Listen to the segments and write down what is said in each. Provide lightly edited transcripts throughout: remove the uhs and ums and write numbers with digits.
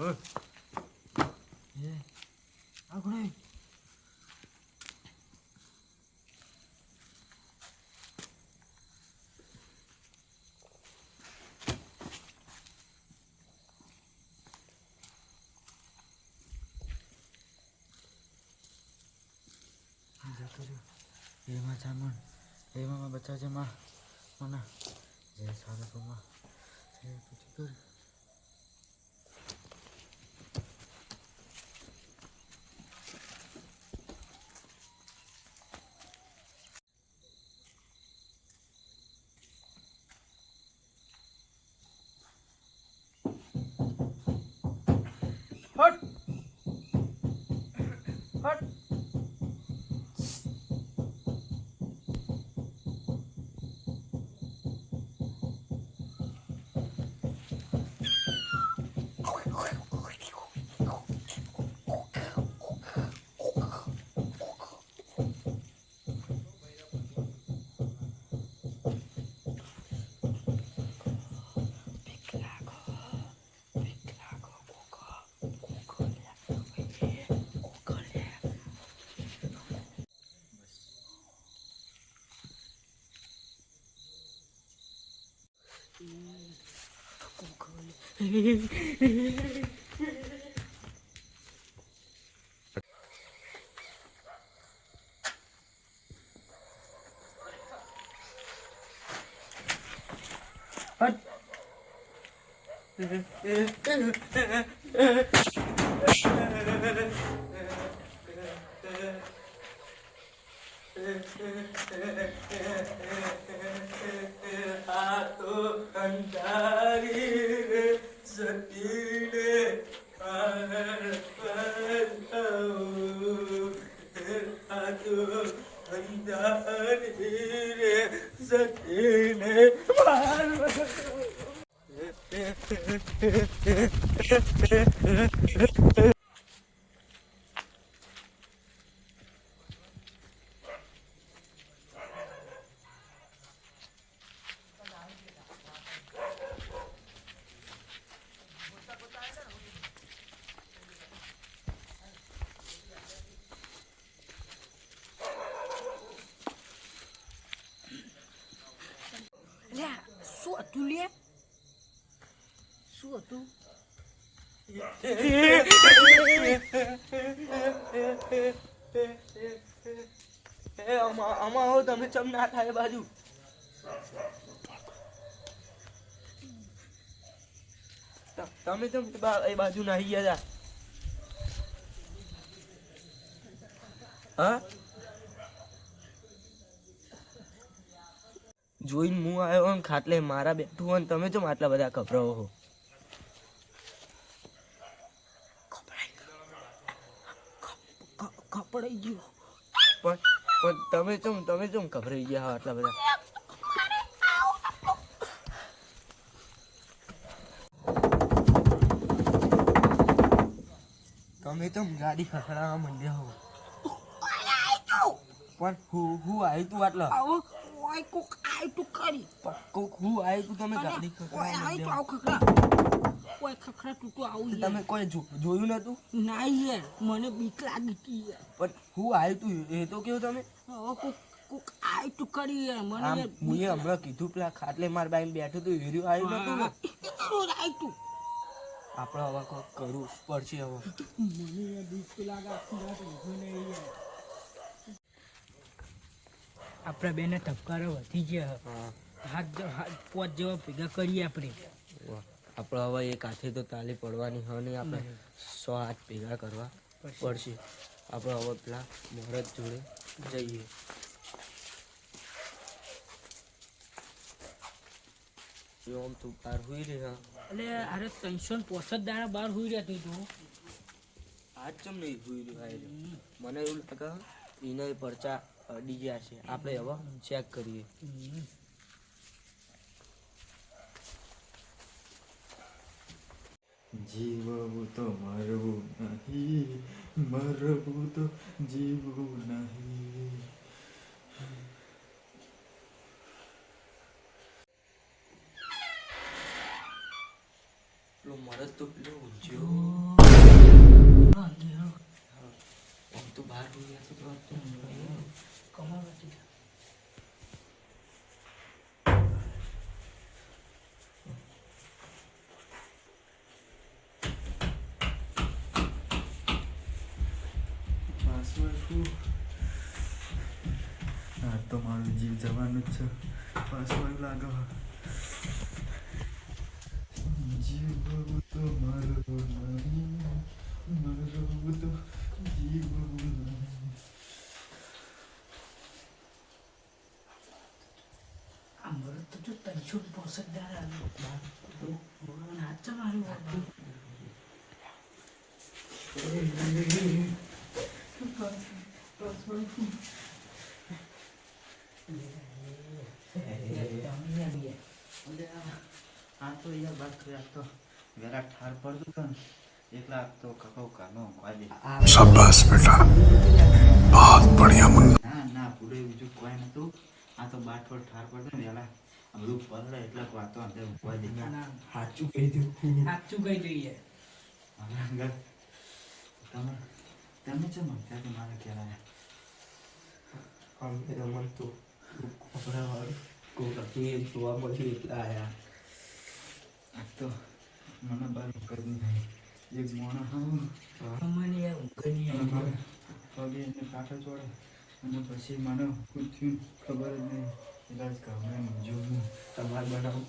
આપણે એમાં જામણ એમાં બચ્ચા છે માં મને જે સારા તો માં એ પૂછી કર હટ હટ શું હતું લે શું હતું આમાં હો તમે ચમ ના થાય બાજુ તમે તો એ બાજુ નાહી ગયા હા જોઈને હું આવ્યો હોય ખાટલે મારા બેઠું હોય ને તમે જો આટલા બધા ખભરાવો હો ખપડાઈ ગયો પણ તમે ચમ ખભરાઈ ગયા આટલા બધા તમે તો ગાડી ખખડાવવા માંડ્યા હો પણ હું આવી તું આટલા કોક આય તું ખરી પણ કોક હું આવી તું તમે ગાડી ખખડાવવા માંડ્યા કોઈ ખખડા તૂટું આવું તમે કોઈ જોયું નતું ના યાર મને બીક લાગી હતી પણ હું આવી તું એ તો કેવું તમે કોક આય તું કરી યાર મને મુએ હમણાં કીધું પેલા ખાટલે માર બાઈને બેઠું તું હીરો આવ્યું નતું ને આય તું આપણે હવે કોક કરવું પડશે હવે મને બીક લાગે આપણા બેને ધબકારો વધી ગયા હાથ પોત જેવા ભેગા કરીએ આપણે હવે એક હાથે તો તાલી પડવાની હોય નહીં આપણે 100 હાથ ભેગા કરવા પડશે આપણે હવે પેલા મહારાજ જોડે જઈએ આમ તું બહાર હોઈ રહ્યા એટલે અરે 365 દાડા બહાર હોઈ રહ્યા તું આજ ચમ નહીં હોઈ રહ્યો મને એવું લાગે એને પરચા અડી ગયા છે આપણે હવે ચેક કરીએ જીવવું તો મરવું નહીં મરવું તો જીવવું નહીં પેલો મરદ તો પેલો ઊંઝ્યો પાસવર્ડ હા તો મારું જીવ જવાનું જ છે પાસવર્ડ લાગો જીવ તો મારો નહીં મારો તો જીવ નહીં આ તો યાર બાત કરી આ તો વેરા ઠાર પડતું હતો ને એકલા તો કકો કાનો વાજે शाबाश बेटा बहुत बढ़िया मुन्ना ના ના પૂરે બીજું કોઈ નતું આ તો બાટ પર ઠાર પડતો ને વેલા બધું પડે એટલે વાતો અંદર વાજે સાચું કહી દઉં તમે તમે છે મગતા કે મારા ક્યારે અમે રમણ તો ખોપરાવાળું કોઈ હતી જોવા મળ્યું એટલે આયા આ તો મને બાર કરી નહીં એક મોણા પગે એને કાંઠો ચોડે અને પછી મને શું થયું ખબર જ નહીં એટલે જ ઘરમાં જોયું તમારે બનાવવું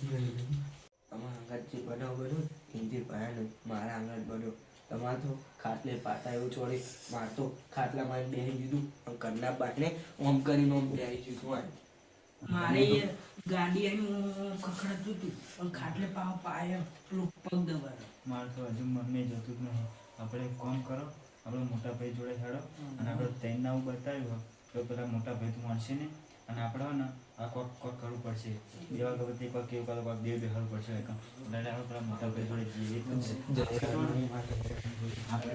તમારા અંગાત જે બનાવ બન્યો હિન્દી ભયાનક મારા અંગાત બન્યો તમારે તો ખાટલે પાટા એવું ચોડી મારે તો ખાટલા મારી બેસી દીધું અને કરના બાટને ઓમ કરીને ઓમ બેસી દીધું મારે ગાડી આવી ખખડાતું હતું પણ ખાટલે પાય પેલું પગ દબાયો મારે તો હજુ મન જતું જ નહીં આપણે એક કામ કરો આપણે મોટા ભાઈ જોડે હેડો અને આપણે ત્રણ નાવું બતાવ્યું તો પેલા મોટા ભાઈ તો મળશે ને અને આપણે ને આ કોક કોક કરવું પડશે બે વખત કોક કેવું કરો કોક બે બેહાડવું પડશે એટલે આપણે પેલા મોટા ભાઈ જોડે જઈએ આપણે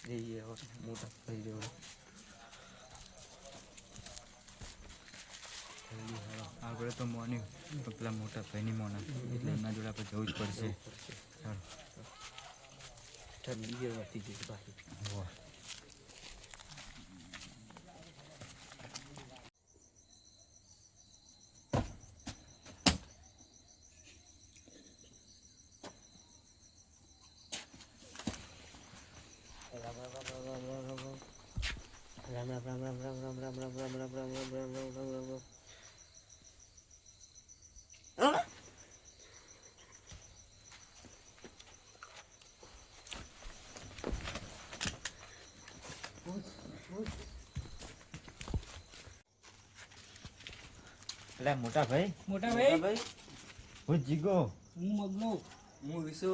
જઈએ મોટા ભાઈ જોડે આપણે તો મોન્યું તો પેલા મોટા ભાઈની મોના એટલે એમના જોડે આપણે જવું જ પડશે ઠંડી વધી ગઈ બાકી એટલે મોટા ભાઈ મોટા ભાઈ હું જીગો હું મગનો હું વિશુ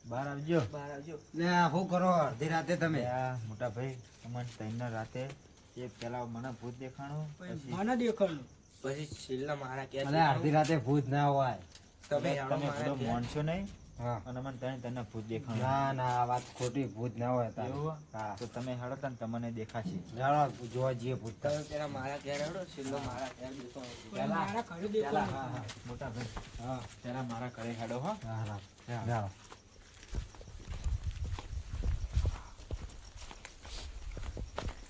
બહાર આવજો બહાર આવજો લે શું કરો અડધી રાતે તમે મોટા ભાઈ તમને ત્રણ રાતે એક પેલા મને ભૂત દેખાણું પછી મને દેખાડું પછી છેલ્લા મારા કે અલે અડધી રાતે ભૂત ના હોય તમે તમે બધો માનશો નહીં હા અને મને તને ભૂત દેખાણું ના ના આ વાત ખોટી ભૂત ના હોય તારે. એવું? હા તો તમે હેડો તને તમને દેખાશે જાણો જોવા જઈએ ભૂત તમે પેલા મારા ઘેર આવડો છેલ્લો મારા ઘેર બેસો મારા ઘરે પેલા દેખાડું હા હા મોટા ભાઈ હા પેલા મારા ઘરે હેડો હો હા હા જાઓ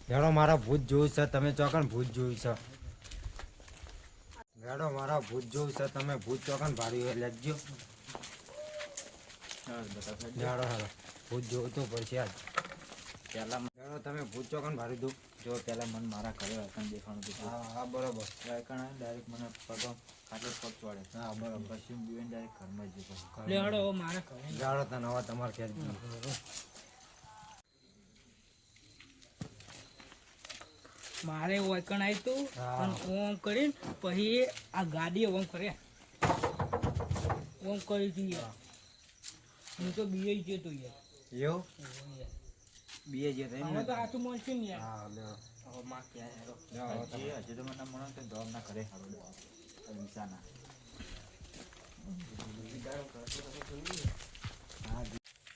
જાણો મારા ભૂત જોયું છે તમે ચોકન ભૂત જોયું છે જાણો મારા ભૂત જોયું છે તમે ભૂત ચોકન ભાડ્યું લેજો જાણો હાલો ભૂત જોવું તો પડશે આજ પેલા જાણો તમે ભૂત ચોકન ભાડ્યું દઉં જો પેલા મને મારા ઘરે વાયકણ દેખાણું હતું હા હા બરોબર વાયકણ આવે ડાયરેક્ટ મને પગો ખાટલો પગ ચોડે હા બરોબર પછી હું બીવીને ડાયરેક્ટ ઘરમાં જ જતો લે હળો હવે મારા ઘરે જાણો તને હવે તમારે ક્યાં મારે વાયકણ આવ્યું તું હા. અને ઓમ કરીને પછી આ ગાડી ઓમ કર્યા ઓમ કરી હતી યાર હું તો બીએ જતો યાર એવું બીએ જે થઈ હવે તો હાથું મળશે ને યાર હા લ્યો હવે માં ક્યાં હેરો હજી તો મને મળો તો દોડ ના કરે વિચારના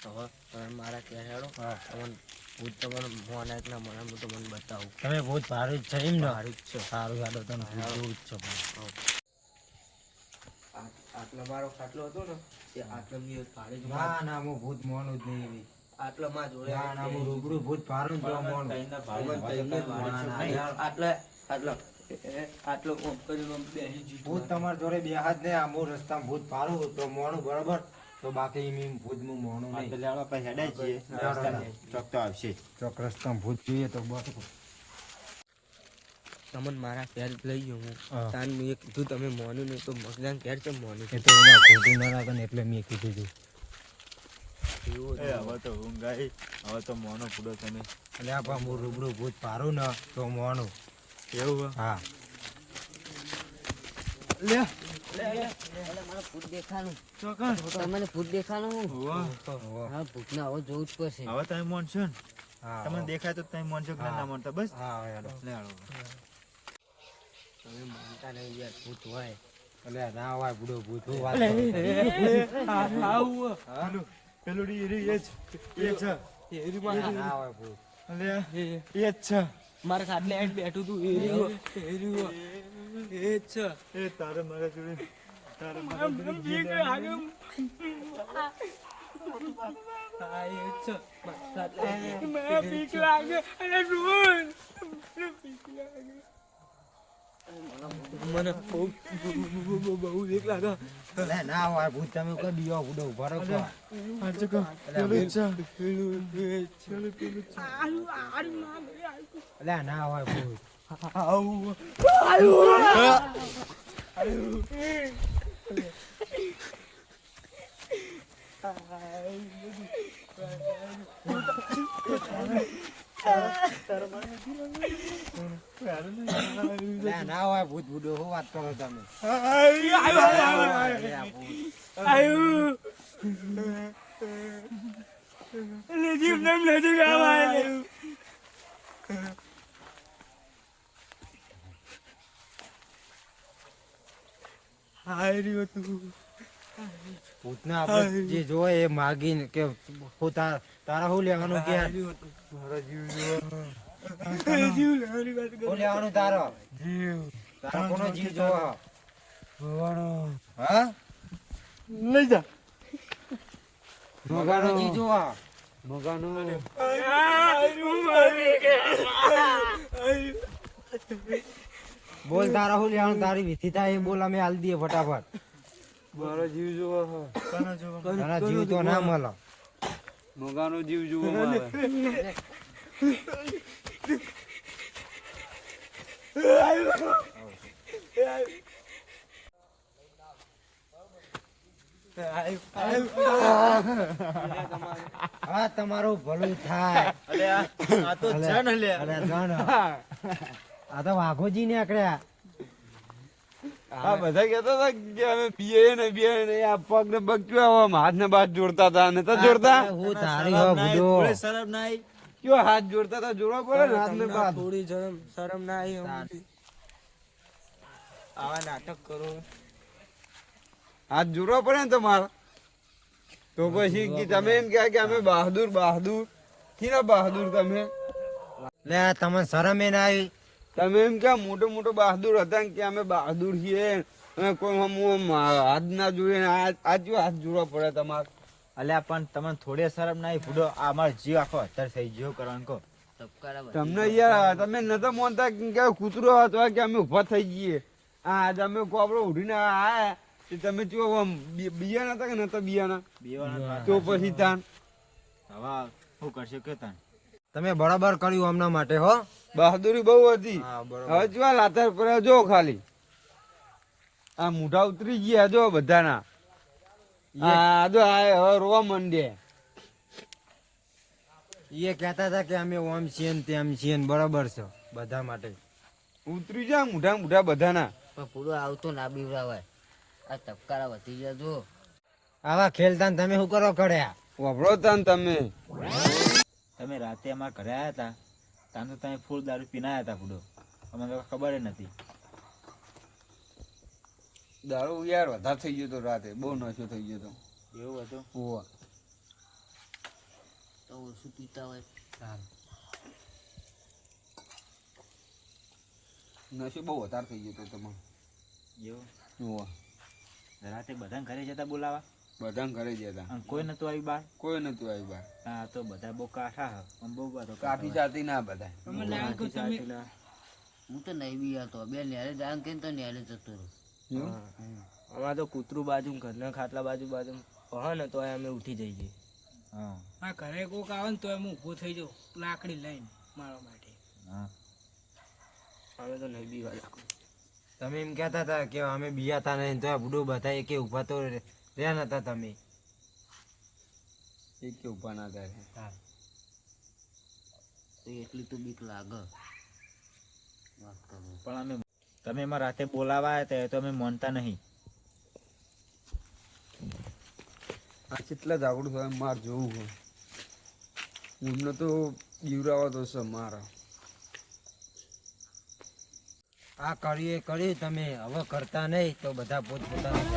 હવે તમે મારા ઘેર હેરો હા તમને ભૂત તમારું મોન એક ના મને હું તો મને બતાવું. તમે ભૂત ભારું જ છે એમ ને? સારું જ છે. સારું યાદો તને ભૂત જોવું જ છે પણ. આટલો મારો ખાટલો હતો ને તે આટલો મેં ભાડે જ ના ના હું ભૂત મોનું જ નહીં એવી. આટલો માં જોડે ના ના હું રૂબરૂ ભૂત ભારું જ મોનું. આટલો ઓમ કરીને ઓમ બેસી જીતું. ભૂત તમારા જોડે બે હાથ ને આમ રસ્તા ભૂત ભારું તો મોનું બરાબર, તો બાકી એમ ભૂત હું મોનું નહીં. ચોક રસ્તા ભૂત જોઈએ તો બસ. તમને મારા ઘેર લઈ ગયો હું તાન મેં કીધું તમે મોનું નહીં તો મગદાન ઘેર છે મોનું એ તો એમાં ખોટું ના લાગે ને એટલે મેં કીધું હતું. હવે તો ઊંઘ આવી, હવે તો મોનો પૂડો તમે. એટલે આ હું રૂબરૂ ભૂત ભારું ને તો મોનું. એવું હા મને ભૂત દેખાનું તમને ભૂત દેખાનું હા ભૂતને હવે જોવું જ પડશે. હવે તમે મોનશો ને, હા તમને દેખાય તો તમે મોનશો કે ના મોનતા બસ. હા યાર. લે હાલો. તમે માનતા નહીં યાર ભૂત હોય. એટલે ના હોય બુડો ભૂત હું વાત કરું. પેલું રી એ છે ના હોય ભૂત. અલે એ જ છે. મારા ખાટલે હેઠ બેઠું તું એ જ છે. એ તારે મારા જોડે મને બહુ બીક લાગે. એટલે ના હોય ભૂત તમે કોઈ બીજો બુડો ઉભા રાખો. એટલે ના હોય ભૂત. એટલે ના હોય ભૂત બુડો શું વાત કરો તમે? ભૂતને આપણે જે જોવે એ માગીને કે હું તારા શું લેવાનું કે શું લેવાનું તારો તારો કોનો જીવ જોવો? હા લઈ જા. મગાનો જીવ જોવો? બોલ તારા શું લેવાનું? તારી વિધિ થાય એ બોલ, અમે હાલ દઈએ ફટાફટ. મારો જીવ જોવા. કોનો જોવા? તારા જીવ તો ના મળે. મોગાનો જીવ જોવા આવે. હા તમારું ભલું થાય. આ તો છે ને લે. અરે જાણ. આ તો વાઘોજી ને આકડ્યા. આ બધા કહેતા હતા કે અમે પીએ ને આ પગ ને પગ આમ હાથ ને બાદ જોડતા હતા ને તો જોડતા હું તારી હો બુડો. શરમ ના આવી. કયો હાથ જોડતા હતા જોડવા પડે ને હાથ ને બાદ. થોડી શરમ ના આવી. આવા નાટક કરો. હાથ જોડવા પડે ને તમારા. તો પછી કે તમે એમ કહે કે અમે બહાદુર ના બહાદુર તમે લે તમને શરમ એ ના આવી? તમે એમ કે મોટો બહાદુર હતા ને કે અમે બહાદુર છીએ અમે કોઈ હાથ ના જોડે આજ હાથ જોડવા પડે તમારે. અલ્યા પણ તમને થોડી શરમ ના આવી ફૂડો. આ અમારો જીવ આખો અત્યારે થઈ ગયો કરવાનું કહો. તમને યાર તમે નતા માનતા કે કૂતરો હતો કે અમે ઉભા થઈ જઈએ. આ તમે કોપડો ઉઠીને આયા તમે જો બિયાના હતા કે નતા બિયાના તો પછી તાન હવે શું કરશે કે તાન તમે બરાબર કર્યું હમણાં માટે હો. બહાદુરી બહુ હતી. હવે જો લાતર પર જો ખાલી આ મૂઠા ઉતરી ગયા જો બધાના. આ જો હવે રોવા માંડ્યા. એ કહેતા હતા કે અમે ઓમ છીએ ને તેમ છીએ ને બરાબર છે બધા માટે. ઉતરી જાય મૂઠા બધાના. પણ પૂરો આવતો ના બીવરાવાય. આ તબકારા વધી ગયા જો. આવા ખેલતા તમે શું કરો કર્યા? વાપરો તાન તમે. તમે રાતે અમારા ઘરે આવ્યા હતા તાન તો તમે ફૂલ દારૂ પીને આવ્યા હતા ફૂડો. અમને તો ખબર નથી. દારૂ યાર વધારે થઈ ગયો તો રાતે બહુ નશો થઈ ગયો તો. એવું હતું. ઓવા તો ઓછું પીતા હોય નશો બહુ વધારે થઈ ગયો તો તમારે એવું હોવે. રાતે બધાને ઘરે જતા બોલાવા બધાને ઘરે ગયા હતા અને કોઈ નતું આવ્યું બહાર કોઈ નતું આવ્યું બહાર હા તો બધા બહુ કાઠા હ આમ બહુ બધો કાઠી ચાતી ના બધા તમે ના કહો તમે હું તો નહીં બી હતો બે નેરે જાણ કે તો નેરે જતો રહ્યો. એવું? અમારે તો કૂતરું બાજુ ઘરના ખાટલા બાજુ કહો ને તો અમે ઉઠી જઈએ. હા આ ઘરે કોક આવે ને તો હું ઊભો થઈ જાઉં લાકડી લઈને મારા માટે. હા અમે તો નહીં બી તમે એમ કહેતા હતા કે અમે બીયાતા નહીં તો આ બુડો બધા કે ઊભા તો રહ્યા નતા તમે. એક કે ઉભા ના થાય એટલી તો બીક લાગે વાત કરું. પણ અમે તમે એમાં રાતે બોલાવા આવ્યા હતા એ તો અમે માનતા નહીં. આ કેટલા જાગડું થાય માર જોવું હોય એમને તો બીવરાવા તો છે મારા. આ કર્યું તમે હવે કરતા નહીં તો બધા પોતપોતાના